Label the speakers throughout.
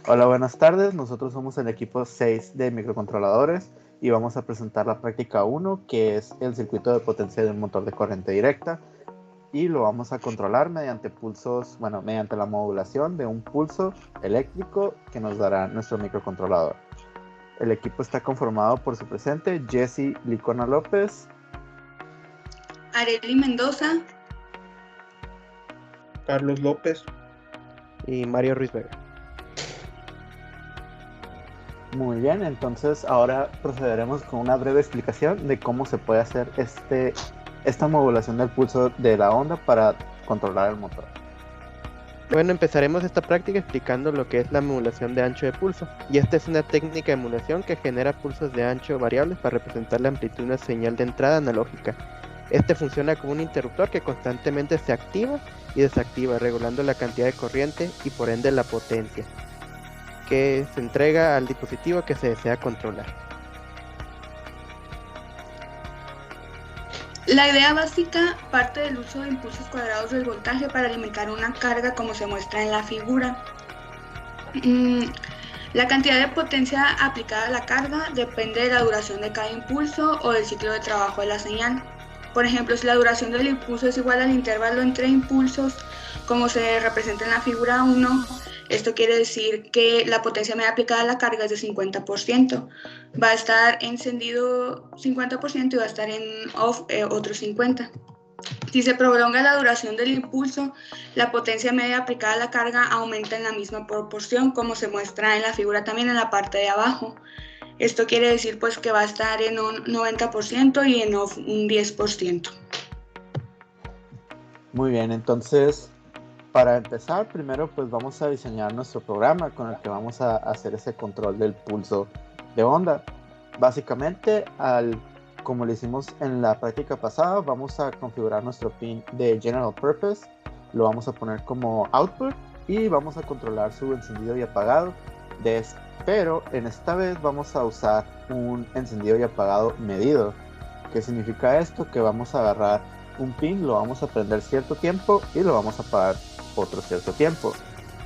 Speaker 1: Hola, buenas tardes. Nosotros somos el equipo 6 de microcontroladores y vamos a presentar la práctica uno, que es el circuito de potencia de un motor de corriente directa, y lo vamos a controlar mediante pulsos, mediante la modulación de un pulso eléctrico que nos dará nuestro microcontrolador. El equipo está conformado por su presente Jesse Licona López,
Speaker 2: Arely Mendoza,
Speaker 3: Carlos López
Speaker 4: y Mario Ruiz Vega.
Speaker 1: Muy bien, entonces ahora procederemos con una breve explicación de cómo se puede hacer esta modulación del pulso de la onda para controlar el motor.
Speaker 4: Bueno, empezaremos esta práctica explicando lo que es la modulación de ancho de pulso. Y esta es una técnica de modulación que genera pulsos de ancho variables para representar la amplitud de una señal de entrada analógica. Este funciona como un interruptor que constantemente se activa y desactiva, regulando la cantidad de corriente y por ende la potencia que se entrega al dispositivo que se desea controlar.
Speaker 2: La idea básica parte del uso de impulsos cuadrados del voltaje para alimentar una carga como se muestra en la figura. La cantidad de potencia aplicada a la carga depende de la duración de cada impulso o del ciclo de trabajo de la señal. Por ejemplo, si la duración del impulso es igual al intervalo entre impulsos, como se representa en la figura 1, esto quiere decir que la potencia media aplicada a la carga es de 50%. Va a estar encendido 50% y va a estar en off otro 50%. Si se prolonga la duración del impulso, la potencia media aplicada a la carga aumenta en la misma proporción, como se muestra en la figura también en la parte de abajo. Esto quiere decir pues que va a estar en un 90% y en off un 10%.
Speaker 1: Muy bien, entonces para empezar, primero pues vamos a diseñar nuestro programa con el que vamos a hacer ese control del pulso de onda. Básicamente, como lo hicimos en la práctica pasada, vamos a configurar nuestro pin de General Purpose, lo vamos a poner como output y vamos a controlar su encendido y apagado. Pero en esta vez vamos a usar un encendido y apagado medido. ¿Qué significa esto? Que vamos a agarrar un pin, lo vamos a prender cierto tiempo y lo vamos a apagar otro cierto tiempo.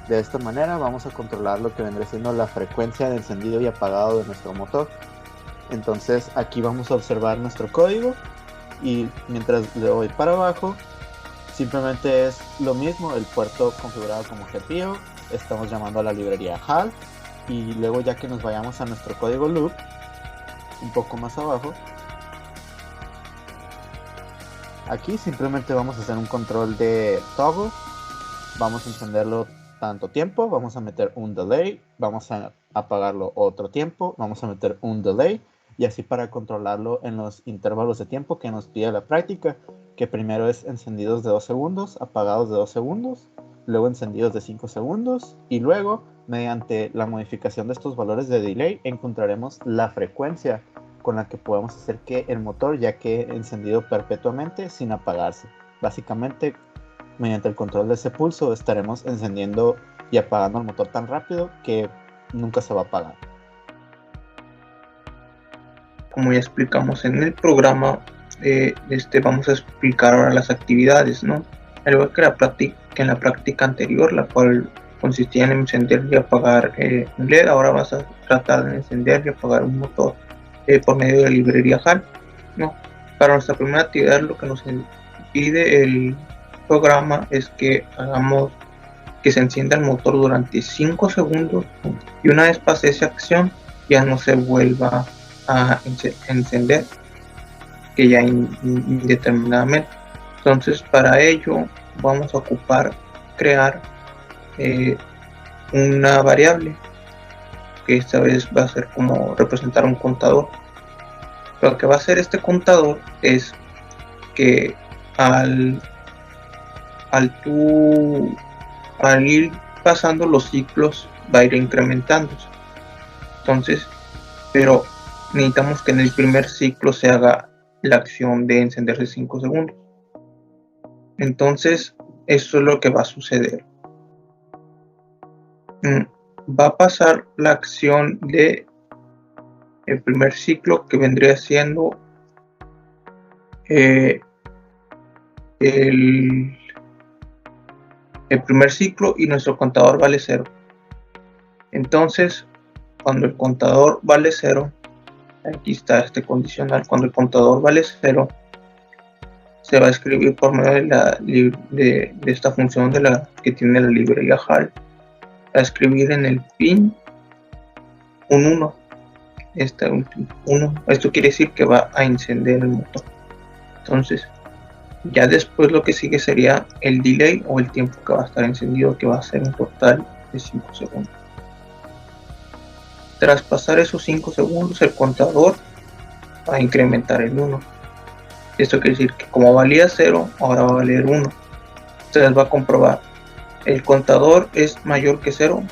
Speaker 1: De esta manera vamos a controlar lo que vendrá siendo la frecuencia de encendido y apagado de nuestro motor. Entonces aquí vamos a observar nuestro código y mientras le doy para abajo simplemente es lo mismo, el puerto configurado como GPIO, estamos llamando a la librería HAL y luego ya que nos vayamos a nuestro código loop un poco más abajo, aquí simplemente vamos a hacer un control de toggle, vamos a encenderlo tanto tiempo, vamos a meter un delay, vamos a apagarlo otro tiempo, vamos a meter un delay y así para controlarlo en los intervalos de tiempo que nos pide la práctica, que primero es encendidos de 2 segundos, apagados de 2 segundos, luego encendidos de 5 segundos y luego mediante la modificación de estos valores de delay encontraremos la frecuencia con la que podemos hacer que el motor ya quede encendido perpetuamente sin apagarse. Básicamente, mediante el control de ese pulso estaremos encendiendo y apagando el motor tan rápido que nunca se va a apagar.
Speaker 3: Como ya explicamos en el programa, vamos a explicar ahora las actividades, ¿no? Al igual que en la práctica anterior, la cual consistía en encender y apagar un LED, ahora vas a tratar de encender y apagar un motor por medio de la librería HAL, ¿no? Para nuestra primera actividad, lo que nos pide el programa es que hagamos que se encienda el motor durante 5 segundos y una vez pase esa acción ya no se vuelva a encender, que ya indeterminadamente. Entonces para ello vamos a crear una variable que esta vez va a ser como representar un contador. Lo que va a hacer este contador es que al ir pasando los ciclos va a ir incrementándose. Entonces, pero necesitamos que en el primer ciclo se haga la acción de encenderse 5 segundos. Entonces, eso es lo que va a suceder. Va a pasar la acción de el primer ciclo, que vendría siendo el primer ciclo, y nuestro contador vale 0. Entonces, cuando el contador vale 0, aquí está este condicional, cuando el contador vale 0, se va a escribir por medio de esta función que tiene la librería HAL, va a escribir en el pin un 1, este último 1. Esto quiere decir que va a encender el motor. Entonces, ya después lo que sigue sería el delay o el tiempo que va a estar encendido, que va a ser un total de 5 segundos. Tras pasar esos 5 segundos, el contador va a incrementar el 1. Esto quiere decir que como valía 0, ahora va a valer 1. Entonces va a comprobar, el contador es mayor que 0.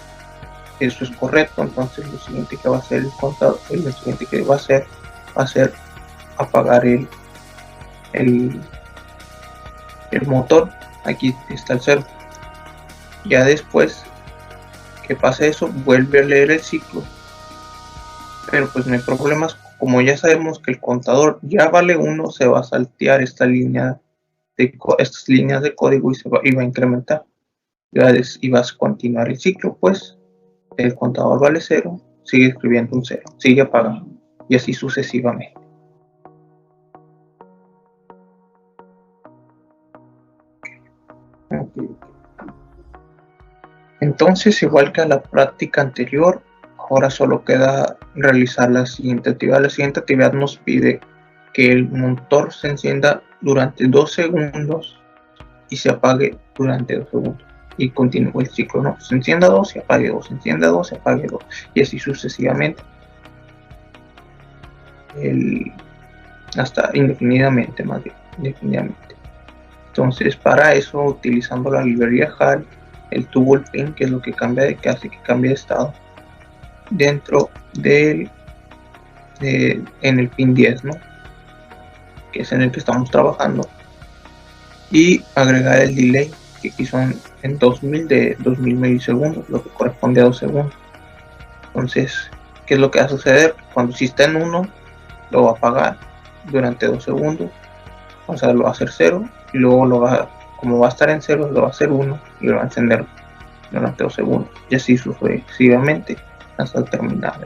Speaker 3: Eso es correcto. Entonces lo siguiente que va a hacer el contador, lo siguiente que va a ser apagar el motor. Aquí está el 0. Ya después que pase eso, vuelve a leer el ciclo, pero pues no hay problemas. Como ya sabemos que el contador ya vale 1, se va a saltear estas líneas de código y va a incrementar y vas a continuar el ciclo. Pues el contador vale 0, sigue escribiendo un 0, sigue apagando y así sucesivamente. Entonces, igual que a la práctica anterior, ahora solo queda realizar la siguiente actividad. La siguiente actividad nos pide que el motor se encienda durante 2 segundos y se apague durante 2 segundos. Y continúe el ciclo, ¿no? Se encienda 2, se apague 2, se encienda 2, se apague 2. Y así sucesivamente. Hasta indefinidamente, más bien. Indefinidamente. Entonces, para eso, utilizando la librería HAL, el toggle pin, que es lo que hace que cambie de estado, dentro en el pin 10, ¿no? Que es en el que estamos trabajando, y agregar el delay, que aquí son en 2000 milisegundos, lo que corresponde a 2 segundos. Entonces, ¿qué es lo que va a suceder? Cuando si está en 1, lo va a apagar durante 2 segundos, o sea, lo va a hacer 0, y luego como va a estar en 0, lo va a hacer 1 y lo va a encender durante 2 segundos, y así sucesivamente hasta terminar,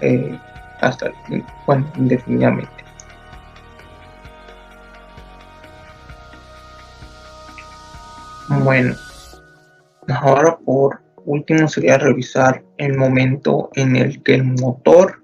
Speaker 3: indefinidamente. Bueno, ahora por último sería revisar el momento en el que el motor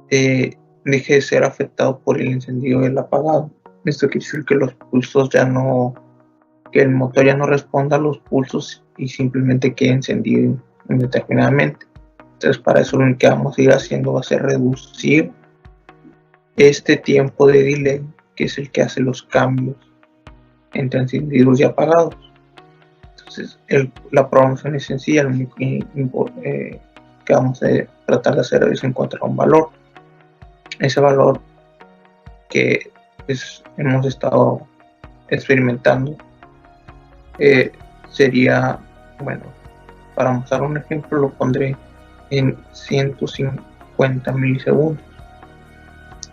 Speaker 3: deje de ser afectado por el encendido y el apagado. Esto quiere decir que los pulsos que el motor ya no responda a los pulsos y simplemente quede encendido indeterminadamente. Entonces, para eso lo que vamos a ir haciendo va a ser reducir este tiempo de delay, que es el que hace los cambios entre encendidos y apagados. Entonces, la programación es sencilla. Lo único que vamos a tratar de hacer es encontrar un valor. Ese valor que hemos estado experimentando sería, bueno, para mostrar un ejemplo lo pondré en 150 milisegundos.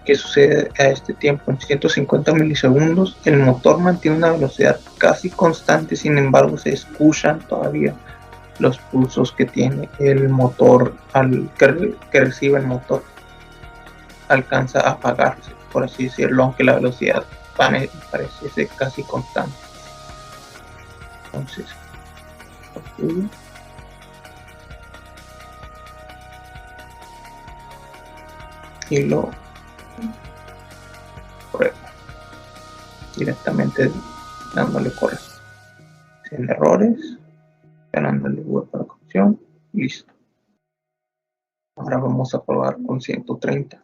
Speaker 3: ¿Qué sucede a este tiempo? En 150 milisegundos el motor mantiene una velocidad casi constante, sin embargo se escuchan todavía los pulsos que tiene el motor que recibe el motor. Alcanza a apagarse, por así decirlo, aunque la velocidad parece ser casi constante. Entonces, y lo pruebo directamente dándole correcto, sin errores, ganándole web para conexión, listo. Ahora vamos a probar con 130.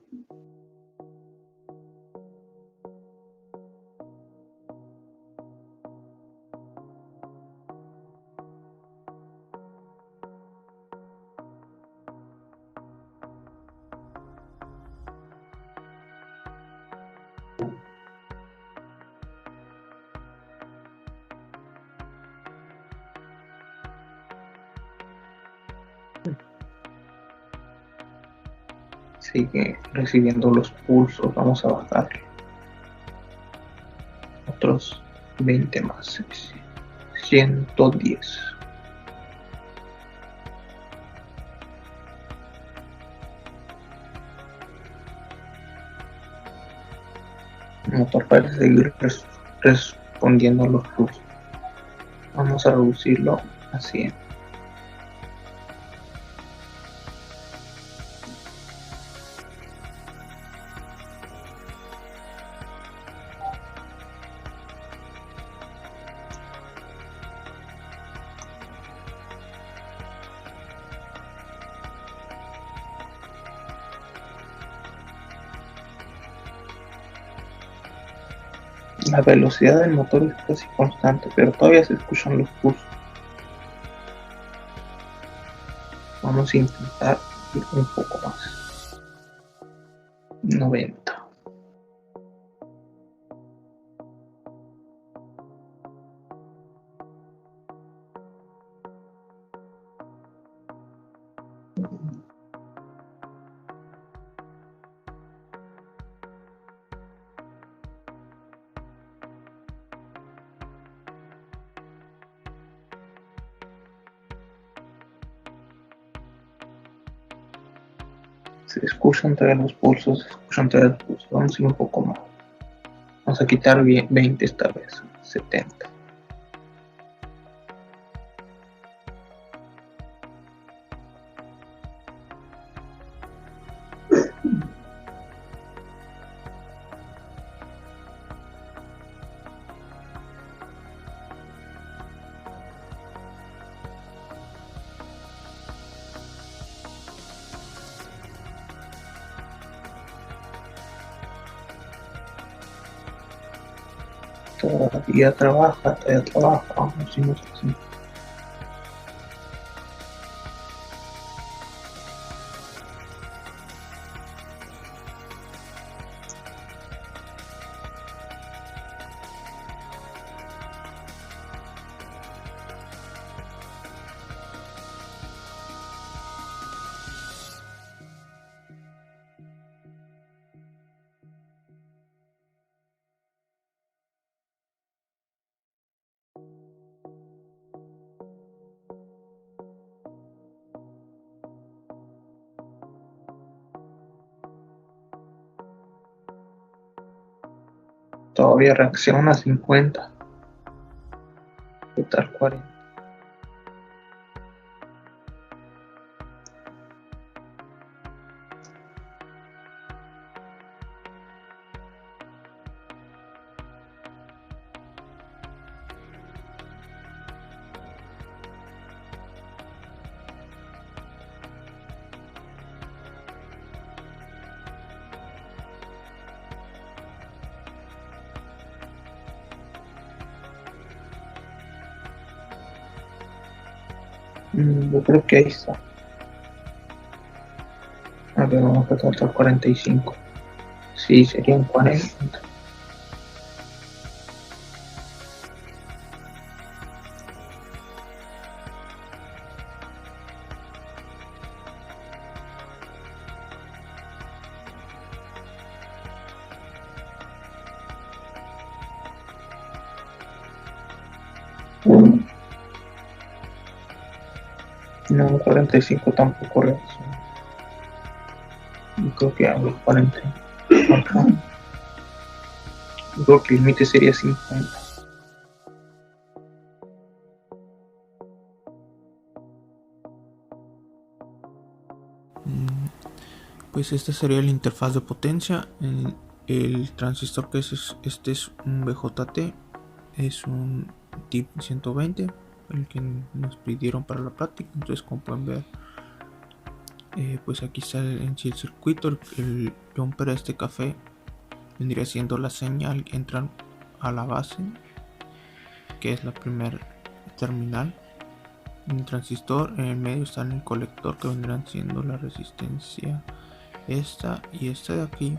Speaker 3: Sigue recibiendo los pulsos. Vamos a bajarle otros 20 más, 110. motor para seguir respondiendo a los pulsos. Vamos a reducirlo a 100. La velocidad del motor es casi constante, pero todavía se escuchan los pulsos. Vamos a intentar ir un poco más. 90. Se escuchan todavía los pulsos, Vamos a ir un poco más. Vamos a quitar 20 esta vez, 70. Todavía trabaja, vamos a ir así. Todavía reacciona a 50. Total 40. Yo creo que ahí está. A ver, vamos a tratar 45. Sí, serían 40. No, 45 tampoco reacciona. Yo creo que hago 40. Yo creo que el límite sería 50.
Speaker 5: Pues esta sería la interfaz de potencia. El transistor que es un BJT, es un TIP 120, el que nos pidieron para la práctica. Entonces, como pueden ver, pues aquí está en sí el circuito. El jumper de este café vendría siendo la señal que entran a la base, que es la primer terminal. El transistor en el medio está en el colector, que vendrán siendo la resistencia esta y esta de aquí,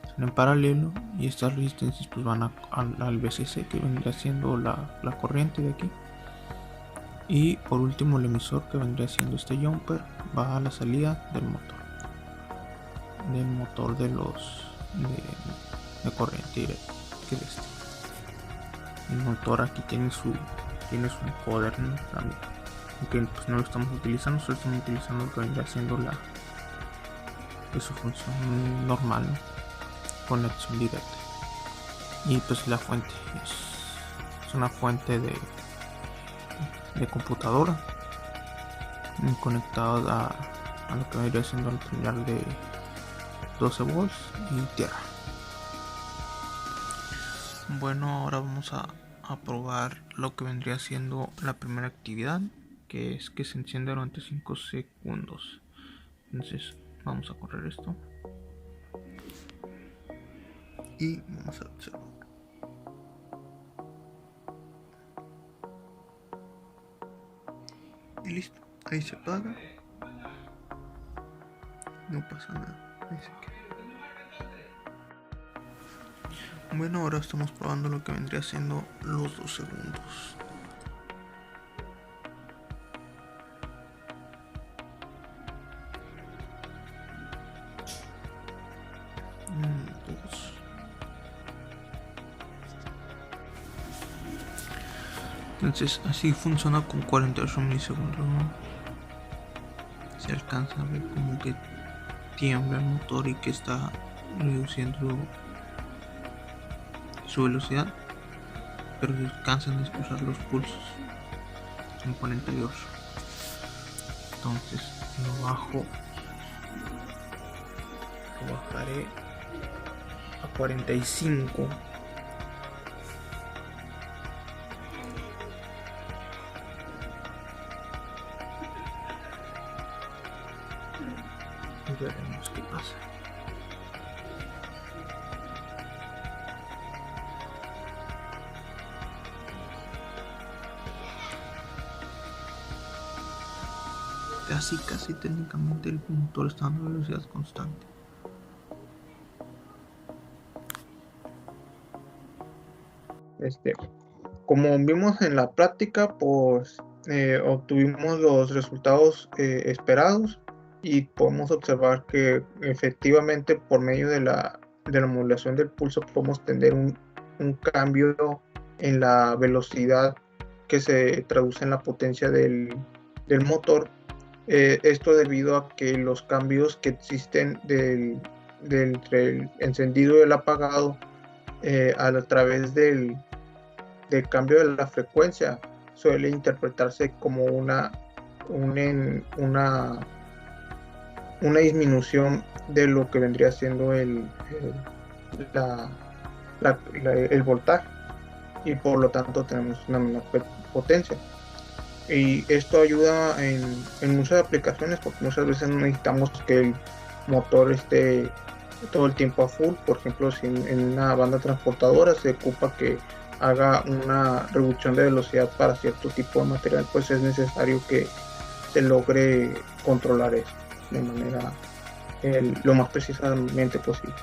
Speaker 5: están en paralelo, y estas resistencias pues van al VCC, que vendría siendo la corriente de aquí. Y por último el emisor, que vendría siendo este jumper, va a la salida del motor de corriente directa, que es este. El motor aquí tiene su encoder también, aunque pues no lo estamos utilizando, solo estamos utilizando lo que vendría siendo su función normal, ¿no? Conexión directa. Y pues la fuente es una fuente de computadora conectada a lo que vendría siendo el terminal de 12 volts y tierra. Bueno, ahora vamos a probar lo que vendría siendo la primera actividad, que es que se enciende durante 5 segundos. Entonces vamos a correr esto y vamos a observar. Y listo, ahí se apaga, no pasa nada, ahí se queda. Bueno, ahora estamos probando lo que vendría siendo los 2 segundos. Entonces así funciona con 48 milisegundos, ¿no? Se alcanza a ver como que tiembla el motor y que está reduciendo su velocidad, pero se alcanzan a escuchar los pulsos. Son 48. Entonces lo bajaré a 45. Y veremos qué pasa. Casi técnicamente el motor está dando velocidad constante.
Speaker 3: Como vimos en la práctica, pues obtuvimos los resultados esperados y podemos observar que efectivamente por medio de la modulación del pulso podemos tener un cambio en la velocidad que se traduce en la potencia del motor. Esto debido a que los cambios que existen entre el encendido y el apagado a través del cambio de la frecuencia suele interpretarse como una disminución de lo que vendría siendo el voltaje, y por lo tanto tenemos una menor potencia. Y esto ayuda en muchas aplicaciones, porque muchas veces necesitamos que el motor esté todo el tiempo a full. Por ejemplo, si en una banda transportadora se ocupa que haga una reducción de velocidad para cierto tipo de material, pues es necesario que se logre controlar eso de manera lo más precisamente posible.